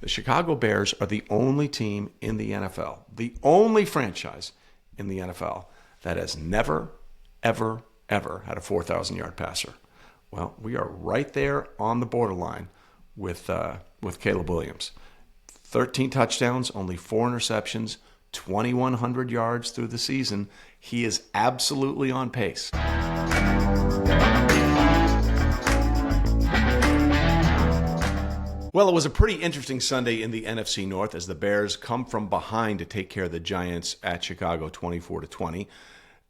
The Chicago Bears are the only team in the NFL, the only franchise in the NFL that has never, ever, ever had a 4,000-yard passer. Well, we are right there on the borderline with Caleb Williams. 13 touchdowns, only 4 interceptions, 2,100 yards through the season. He is absolutely on pace. Well, it was a pretty interesting Sunday in the NFC North as the Bears come from behind to take care of the Giants at Chicago 24-20.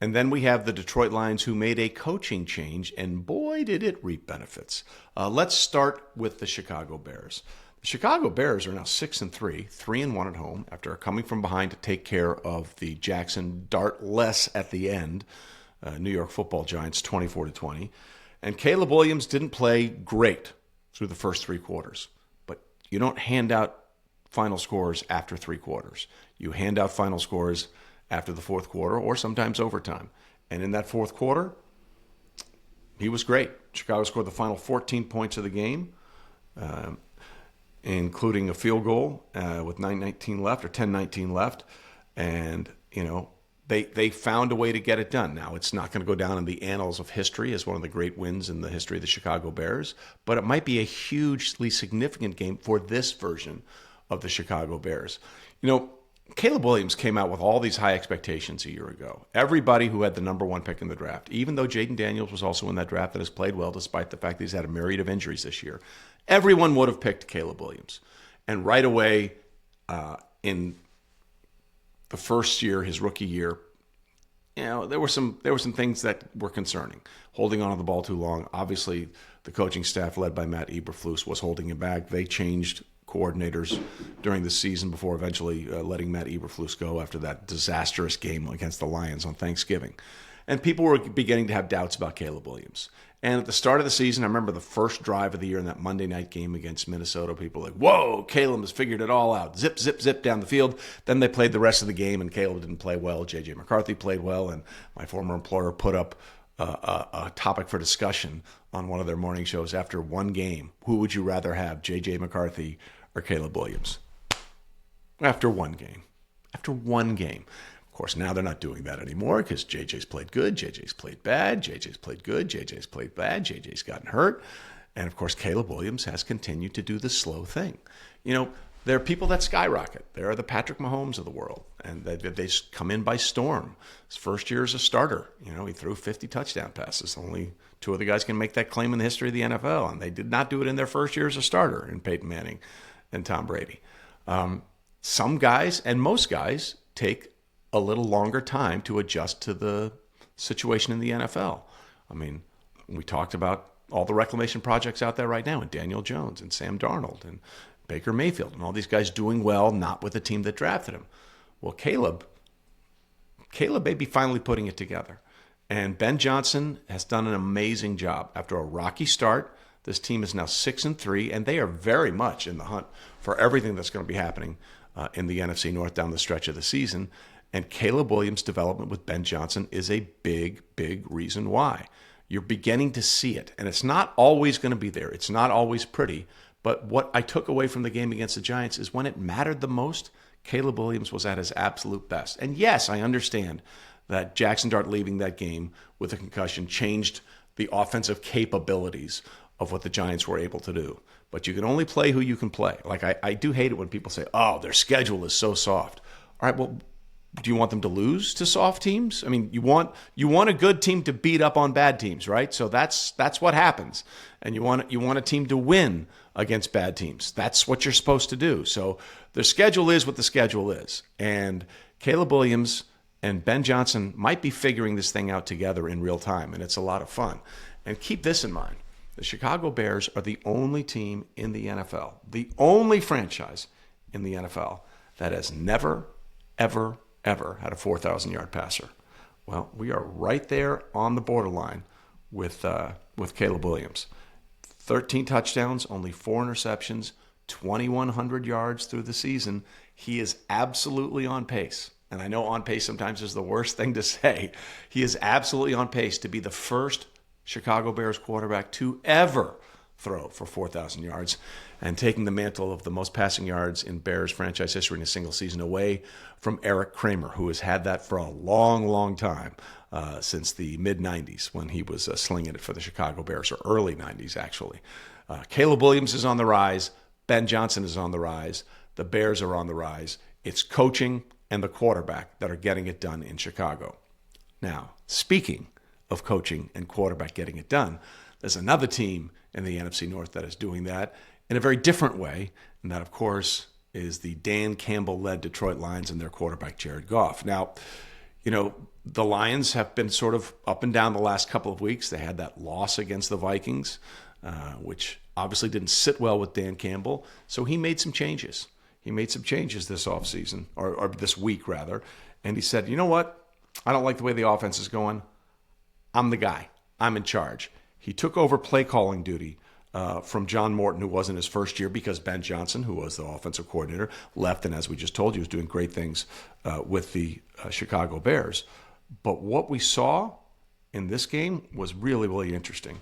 And then we have the Detroit Lions who made a coaching change, and boy, did it reap benefits. Let's start with the Chicago Bears. The Chicago Bears are now 6-3, 3-1 at home after coming from behind to take care of the Jackson Dartless at the end, New York Football Giants 24-20. And Caleb Williams didn't play great through the first 3 quarters. You don't hand out final scores after 3 quarters. You hand out final scores after the 4th quarter or sometimes overtime. And in that 4th quarter, he was great. Chicago scored the final 14 points of the game, including a field goal with 10:19 left. And, they found a way to get it done. Now, it's not going to go down in the annals of history as one of the great wins in the history of the Chicago Bears, but it might be a hugely significant game for this version of the Chicago Bears. Caleb Williams came out with all these high expectations a year ago. Everybody who had the number 1 pick in the draft, even though Jaden Daniels was also in that draft and has played well despite the fact that he's had a myriad of injuries this year, everyone would have picked Caleb Williams. And right away, in the first year, his rookie year, there were some things that were concerning. Holding on to the ball too long. Obviously, the coaching staff led by Matt Eberflus was holding him back. They changed coordinators during the season before eventually letting Matt Eberflus go after that disastrous game against the Lions on Thanksgiving. And people were beginning to have doubts about Caleb Williams. And at the start of the season, I remember the first drive of the year in that Monday night game against Minnesota, people were like, whoa, Caleb has figured it all out. Zip, zip, zip down the field. Then they played the rest of the game, and Caleb didn't play well. J.J. McCarthy played well, and my former employer put up a topic for discussion on one of their morning shows after one game. Who would you rather have, J.J. McCarthy or Caleb Williams? After one game. Of course, now they're not doing that anymore because JJ's played good, JJ's played bad, JJ's played good, JJ's played bad, JJ's gotten hurt. And, of course, Caleb Williams has continued to do the slow thing. There are people that skyrocket. There are the Patrick Mahomes of the world, and they come in by storm. His first year as a starter, he threw 50 touchdown passes. Only 2 other guys can make that claim in the history of the NFL, and they did not do it in their first year as a starter in Peyton Manning and Tom Brady. Some guys, and most guys, take a little longer time to adjust to the situation in the NFL. I mean, we talked about all the reclamation projects out there right now, and Daniel Jones and Sam Darnold and Baker Mayfield and all these guys doing well, not with the team that drafted him. Well, Caleb may be finally putting it together. And Ben Johnson has done an amazing job. After a rocky start, this team is now 6-3, and they are very much in the hunt for everything that's going to be happening in the NFC North down the stretch of the season. And Caleb Williams' development with Ben Johnson is a big, big reason why. You're beginning to see it. And it's not always going to be there. It's not always pretty. But what I took away from the game against the Giants is when it mattered the most, Caleb Williams was at his absolute best. And yes, I understand that Jackson Dart leaving that game with a concussion changed the offensive capabilities of what the Giants were able to do. But you can only play who you can play. Like, I do hate it when people say, oh, their schedule is so soft. All right, well, do you want them to lose to soft teams? I mean, you want a good team to beat up on bad teams, right? So that's what happens. And you want a team to win against bad teams. That's what you're supposed to do. So their schedule is what the schedule is. And Caleb Williams and Ben Johnson might be figuring this thing out together in real time, and it's a lot of fun. And keep this in mind. The Chicago Bears are the only team in the NFL, the only franchise in the NFL that has never, ever had a 4,000-yard passer. Well, we are right there on the borderline with Caleb Williams. 13 touchdowns, only 4 interceptions, 2,100 yards through the season. He is absolutely on pace. And I know on pace sometimes is the worst thing to say. He is absolutely on pace to be the first Chicago Bears quarterback to ever throw for 4,000 yards and taking the mantle of the most passing yards in Bears franchise history in a single season away from Eric Kramer, who has had that for a long, long time, since the mid-'90s when he was slinging it for the Chicago Bears, or early '90s, actually. Caleb Williams is on the rise. Ben Johnson is on the rise. The Bears are on the rise. It's coaching and the quarterback that are getting it done in Chicago. Now, speaking of coaching and quarterback getting it done, there's another team in the NFC North that is doing that in a very different way, and that, of course, is the Dan Campbell-led Detroit Lions and their quarterback, Jared Goff. Now, the Lions have been sort of up and down the last couple of weeks. They had that loss against the Vikings, which obviously didn't sit well with Dan Campbell, so he made some changes. He made some changes this offseason, or this week, rather, and he said, you know what? I don't like the way the offense is going. I'm the guy. I'm in charge. He took over play calling duty from John Morton, who wasn't his first year because Ben Johnson, who was the offensive coordinator, left, and as we just told you, was doing great things with the Chicago Bears. But what we saw in this game was really, really interesting.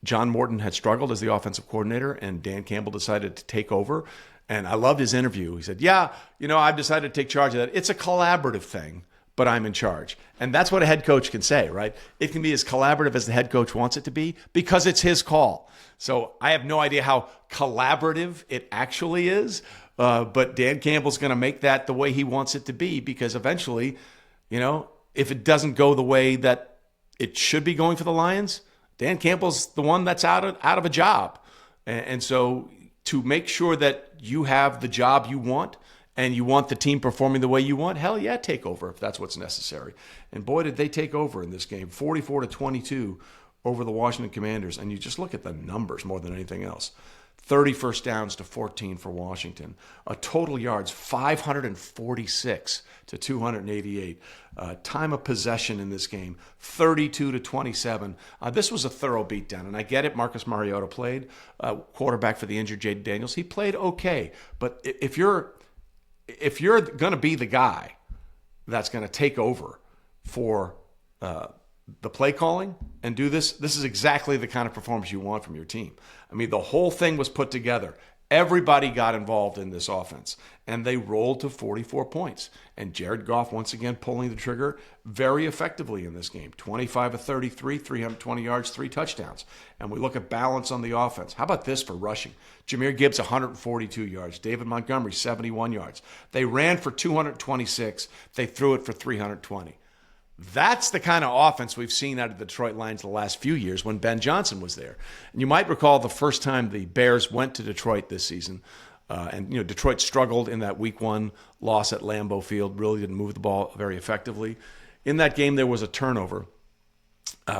John Morton had struggled as the offensive coordinator, and Dan Campbell decided to take over. And I loved his interview. He said, I've decided to take charge of that. It's a collaborative thing, but I'm in charge. And that's what a head coach can say, right? It can be as collaborative as the head coach wants it to be because it's his call. So I have no idea how collaborative it actually is, but Dan Campbell's going to make that the way he wants it to be because eventually, if it doesn't go the way that it should be going for the Lions, Dan Campbell's the one that's out of a job. And so to make sure that you have the job you want and you want the team performing the way you want, hell yeah, take over if that's what's necessary. And boy, did they take over in this game, 44-22 over the Washington Commanders. And you just look at the numbers more than anything else. 30 first downs to 14 for Washington. Total yards, 546 to 288. Time of possession in this game, 32-27. This was a thorough beatdown, and I get it. Marcus Mariota played quarterback for the injured Jaden Daniels. He played okay, but if you're going to be the guy that's going to take over for the play calling and do this is exactly the kind of performance you want from your team. I mean, the whole thing was put together. Everybody got involved in this offense, and they rolled to 44 points. And Jared Goff, once again, pulling the trigger very effectively in this game. 25 of 33, 320 yards, 3 touchdowns. And we look at balance on the offense. How about this for rushing? Jahmyr Gibbs, 142 yards. David Montgomery, 71 yards. They ran for 226. They threw it for 320. That's the kind of offense we've seen out of the Detroit Lions the last few years when Ben Johnson was there. And you might recall the first time the Bears went to Detroit this season, and Detroit struggled in that Week 1 loss at Lambeau Field, really didn't move the ball very effectively. In that game, there was a turnover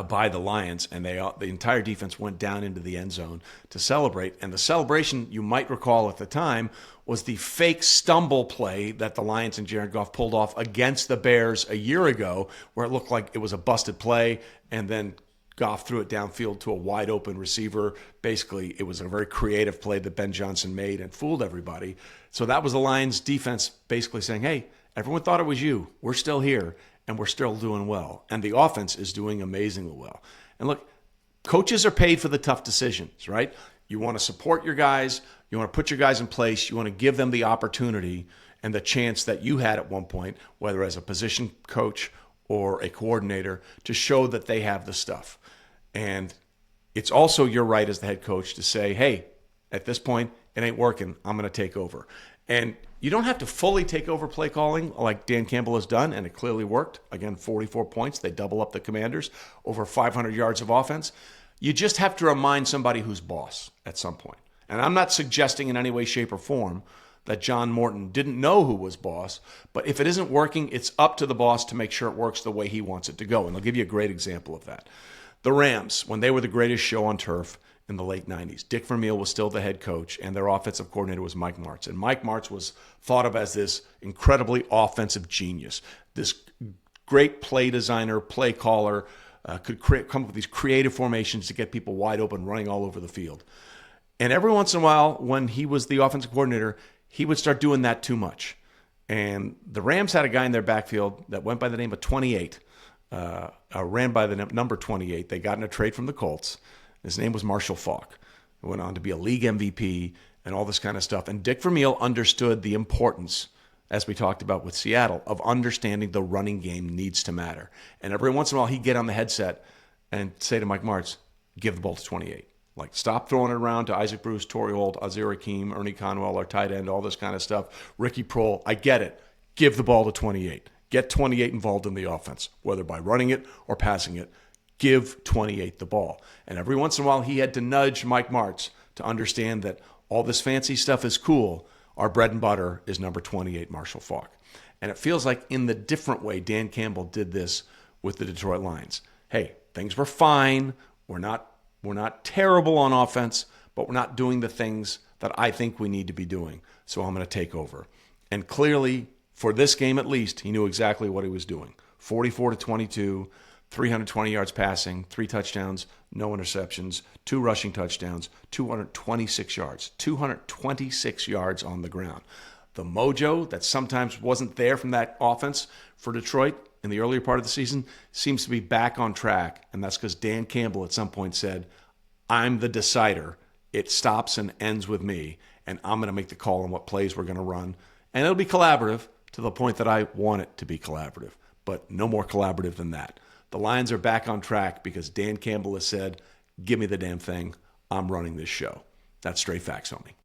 by the Lions, and the entire defense went down into the end zone to celebrate. And the celebration, you might recall at the time, was the fake stumble play that the Lions and Jared Goff pulled off against the Bears a year ago, where it looked like it was a busted play, and then Goff threw it downfield to a wide open receiver. Basically, it was a very creative play that Ben Johnson made and fooled everybody. So that was the Lions defense basically saying, hey, everyone thought it was you. We're still here, and we're still doing well. And the offense is doing amazingly well. And look, coaches are paid for the tough decisions, right? You want to support your guys. You want to put your guys in place. You want to give them the opportunity and the chance that you had at one point, whether as a position coach or a coordinator, to show that they have the stuff. And it's also your right as the head coach to say, hey, at this point, it ain't working. I'm going to take over. And you don't have to fully take over play calling like Dan Campbell has done, and it clearly worked. Again, 44 points. They double up the Commanders, over 500 yards of offense. You just have to remind somebody who's boss at some point. And I'm not suggesting in any way, shape, or form that John Morton didn't know who was boss, but if it isn't working, it's up to the boss to make sure it works the way he wants it to go. And I'll give you a great example of that. The Rams, when they were the greatest show on turf in the late 90s, Dick Vermeil was still the head coach, and their offensive coordinator was Mike Martz. And Mike Martz was thought of as this incredibly offensive genius, this great play designer, play caller, could come up with these creative formations to get people wide open, running all over the field. And every once in a while, when he was the offensive coordinator, he would start doing that too much. And the Rams had a guy in their backfield that went by the name of 28, ran by the number 28. They got in a trade from the Colts. His name was Marshall Faulk. He went on to be a league MVP and all this kind of stuff. And Dick Vermeil understood the importance, as we talked about with Seattle, of understanding the running game needs to matter. And every once in a while, he'd get on the headset and say to Mike Martz, give the ball to 28. Like, stop throwing it around to Isaac Bruce, Torrey Holt, Azir Hakeem, Ernie Conwell, our tight end, all this kind of stuff. Ricky Prohl, I get it. Give the ball to 28. Get 28 involved in the offense, whether by running it or passing it. Give 28 the ball. And every once in a while, he had to nudge Mike Martz to understand that all this fancy stuff is cool. Our bread and butter is number 28, Marshall Faulk. And it feels like in the different way Dan Campbell did this with the Detroit Lions. Hey, things were fine. We're not terrible on offense, but we're not doing the things that I think we need to be doing. So I'm going to take over. And clearly, for this game at least, he knew exactly what he was doing. 44-22, 320 yards passing, 3 touchdowns, no interceptions, 2 rushing touchdowns, 226 yards. 226 yards on the ground. The mojo that sometimes wasn't there from that offense for Detroit in the earlier part of the season seems to be back on track, and that's because Dan Campbell at some point said, I'm the decider. It stops and ends with me, and I'm going to make the call on what plays we're going to run. And it'll be collaborative to the point that I want it to be collaborative, but no more collaborative than that. The Lions are back on track because Dan Campbell has said, give me the damn thing. I'm running this show. That's straight facts, homie.